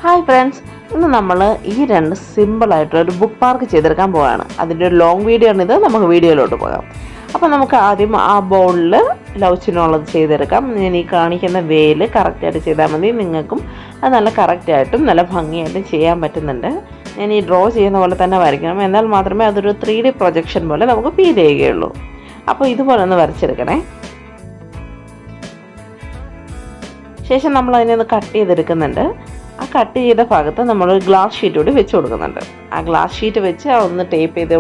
Hi friends, ഇന്ന് നമ്മൾ ഈ രണ്ട് സിമ്പിളായിട്ടൊരു ബുക്ക് മാർക്ക് ചെയ്തെടുക്കാൻ പോവുകയാണ്. അതിൻ്റെ ഒരു ലോങ് വീഡിയോ ആണിത്. നമുക്ക് വീഡിയോയിലോട്ട് പോകാം. അപ്പോൾ നമുക്ക് ആദ്യം ആ ബോളിൽ ലവ് ചിഹ്നമുള്ളത് ചെയ്തെടുക്കാം. ഞാൻ ഈ കാണിക്കുന്ന വേയിൽ കറക്റ്റായിട്ട് ചെയ്താൽ മതി. നിങ്ങൾക്കും അത് നല്ല കറക്റ്റായിട്ടും നല്ല ഭംഗിയായിട്ടും ചെയ്യാൻ പറ്റുന്നുണ്ട്. ഞാൻ ഈ ഡ്രോ ചെയ്യുന്ന പോലെ തന്നെ വരയ്ക്കണം, എന്നാൽ മാത്രമേ അതൊരു 3D പ്രൊജക്ഷൻ പോലെ നമുക്ക് ഫീൽ ചെയ്യുകയുള്ളൂ. അപ്പോൾ ഇതുപോലെ ഒന്ന് വരച്ചെടുക്കണേ. ശേഷം നമ്മൾ അതിനെ കട്ട് ചെയ്തെടുക്കുന്നുണ്ട്. ആ കട്ട് ചെയ്ത ഭാഗത്ത് നമ്മൾ ഗ്ലാസ് ഷീറ്റ് കൂടി വെച്ച് കൊടുക്കുന്നുണ്ട്. ആ ഗ്ലാസ് ഷീറ്റ് വെച്ച് ഒന്ന് ടേപ്പ് ചെയ്ത്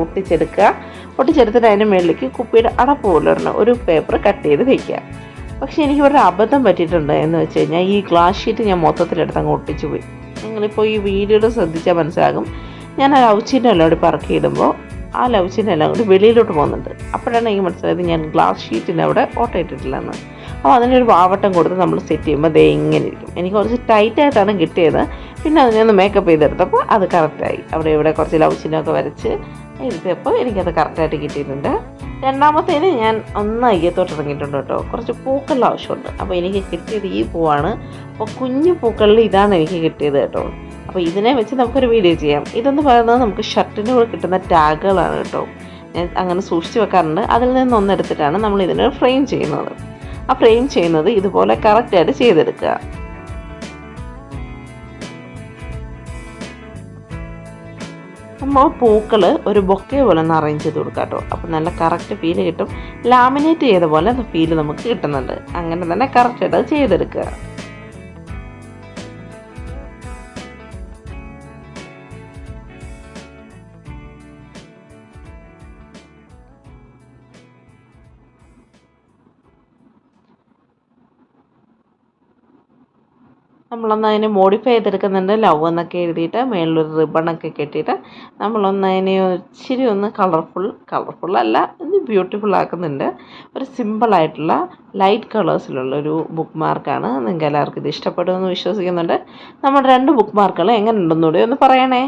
ഒട്ടിച്ചെടുത്തിട്ട് അതിൻ്റെ മുകളിലേക്ക് കുപ്പിയുടെ അടപ്പ് പോലെ ഒരു പേപ്പർ കട്ട് ചെയ്ത് വയ്ക്കുക. പക്ഷേ എനിക്ക് ഒരു അബദ്ധം പറ്റിയിട്ടുണ്ട് എന്ന് വെച്ച് കഴിഞ്ഞാൽ ഈ ഗ്ലാസ് ഷീറ്റ് ഞാൻ മൊത്തത്തിലെടുത്ത് അങ്ങ് ഒട്ടിച്ചു പോയി. നിങ്ങളിപ്പോൾ ഈ വീഡിയോയിൽ ശ്രദ്ധിച്ചാൽ മനസ്സിലാകും, ഞാൻ ആ ലവ് ചിഹ്നം എല്ലാം കൂടി പറക്കിയിടുമ്പോൾ ആ ലവ് ചിഹ്നം എല്ലാം കൂടി വെളിയിലോട്ട് പോകുന്നുണ്ട്. അപ്പോഴാണ് എനിക്ക് മനസ്സിലായത് ഞാൻ ഗ്ലാസ് ഷീറ്റിൻ്റെ അവിടെ ഓട്ടയിട്ടിട്ടില്ലെന്ന്. അപ്പോൾ അതിനൊരു വാവട്ടം കൊടുത്ത് നമ്മൾ സെറ്റ് ചെയ്യുമ്പോൾ ദേ ഇങ്ങനെ ഇരിക്കും. എനിക്ക് കുറച്ച് ടൈറ്റായിട്ടാണ് കിട്ടിയത്. പിന്നെ അതിനൊന്ന് മേക്കപ്പ് ചെയ്തെടുത്തപ്പോൾ അത് കറക്റ്റായി. അവിടെ ഇവിടെ കുറച്ച് ലവ് ചിഹ്നമൊക്കെ വരച്ച് എടുത്തപ്പോൾ എനിക്കത് കറക്റ്റായിട്ട് കിട്ടിയിട്ടുണ്ട്. രണ്ടാമത്തേന് ഞാൻ ഒന്ന് അയ്യത്തോട്ട് ഇറങ്ങിയിട്ടുണ്ട് കേട്ടോ. കുറച്ച് പൂക്കളുടെ ആവശ്യമുണ്ട്. അപ്പോൾ എനിക്ക് കിട്ടിയത് ഈ പൂവാണ്. അപ്പോൾ കുഞ്ഞു പൂക്കളിൽ ഇതാണ് എനിക്ക് കിട്ടിയത് കേട്ടോ. അപ്പോൾ ഇതിനെ വെച്ച് നമുക്കൊരു വീഡിയോ ചെയ്യാം. ഇതെന്ന് പറയുന്നത് നമുക്ക് ഷർട്ടിൻ്റെ കൂടെ കിട്ടുന്ന ടാഗുകളാണ് കേട്ടോ. ഞാൻ അങ്ങനെ സൂക്ഷിച്ച് വെക്കാറുണ്ട്. അതിൽ നിന്നൊന്നെടുത്തിട്ടാണ് നമ്മൾ ഇതിനെ ഫ്രെയിം ചെയ്യുന്നത്. ആ ഫ്രെയിം ചെയ്യുന്നത് ഇതുപോലെ കറക്റ്റായിട്ട് ചെയ്തെടുക്കുക. നമ്മൾ പൂക്കൾ ഒരു ബൊക്കെ പോലെ ഒന്ന് അറേഞ്ച് ചെയ്ത് കൊടുക്കുക കേട്ടോ. അപ്പോൾ നല്ല കറക്റ്റ് ഫീല് കിട്ടും. ലാമിനേറ്റ് ചെയ്ത പോലെ ഫീല് നമുക്ക് കിട്ടുന്നുണ്ട്. അങ്ങനെ തന്നെ കറക്റ്റായിട്ട് അത് ചെയ്തെടുക്കുക. നമ്മളൊന്ന് അതിനെ മോഡിഫൈ ചെയ്തെടുക്കുന്നുണ്ട്. ലവ് എന്നൊക്കെ എഴുതിയിട്ട് മേളിലൊരു റിബണൊക്കെ കെട്ടിയിട്ട് നമ്മളൊന്ന് അതിനെ ഇച്ചിരി ഒന്ന് കളർഫുള്ളല്ല, ഇത് ബ്യൂട്ടിഫുൾ ആക്കുന്നുണ്ട്. ഒരു സിമ്പിളായിട്ടുള്ള ലൈറ്റ് കളേഴ്സിലുള്ളൊരു ബുക്ക് മാർക്കാണ്. നിങ്ങൾക്ക് എല്ലാവർക്കും ഇത് ഇഷ്ടപ്പെടുമെന്ന് വിശ്വസിക്കുന്നുണ്ട്. നമ്മുടെ 2 ബുക്ക് മാർക്കുകൾ എങ്ങനെ ഉണ്ടെന്നുകൂടി ഒന്ന് പറയണേ.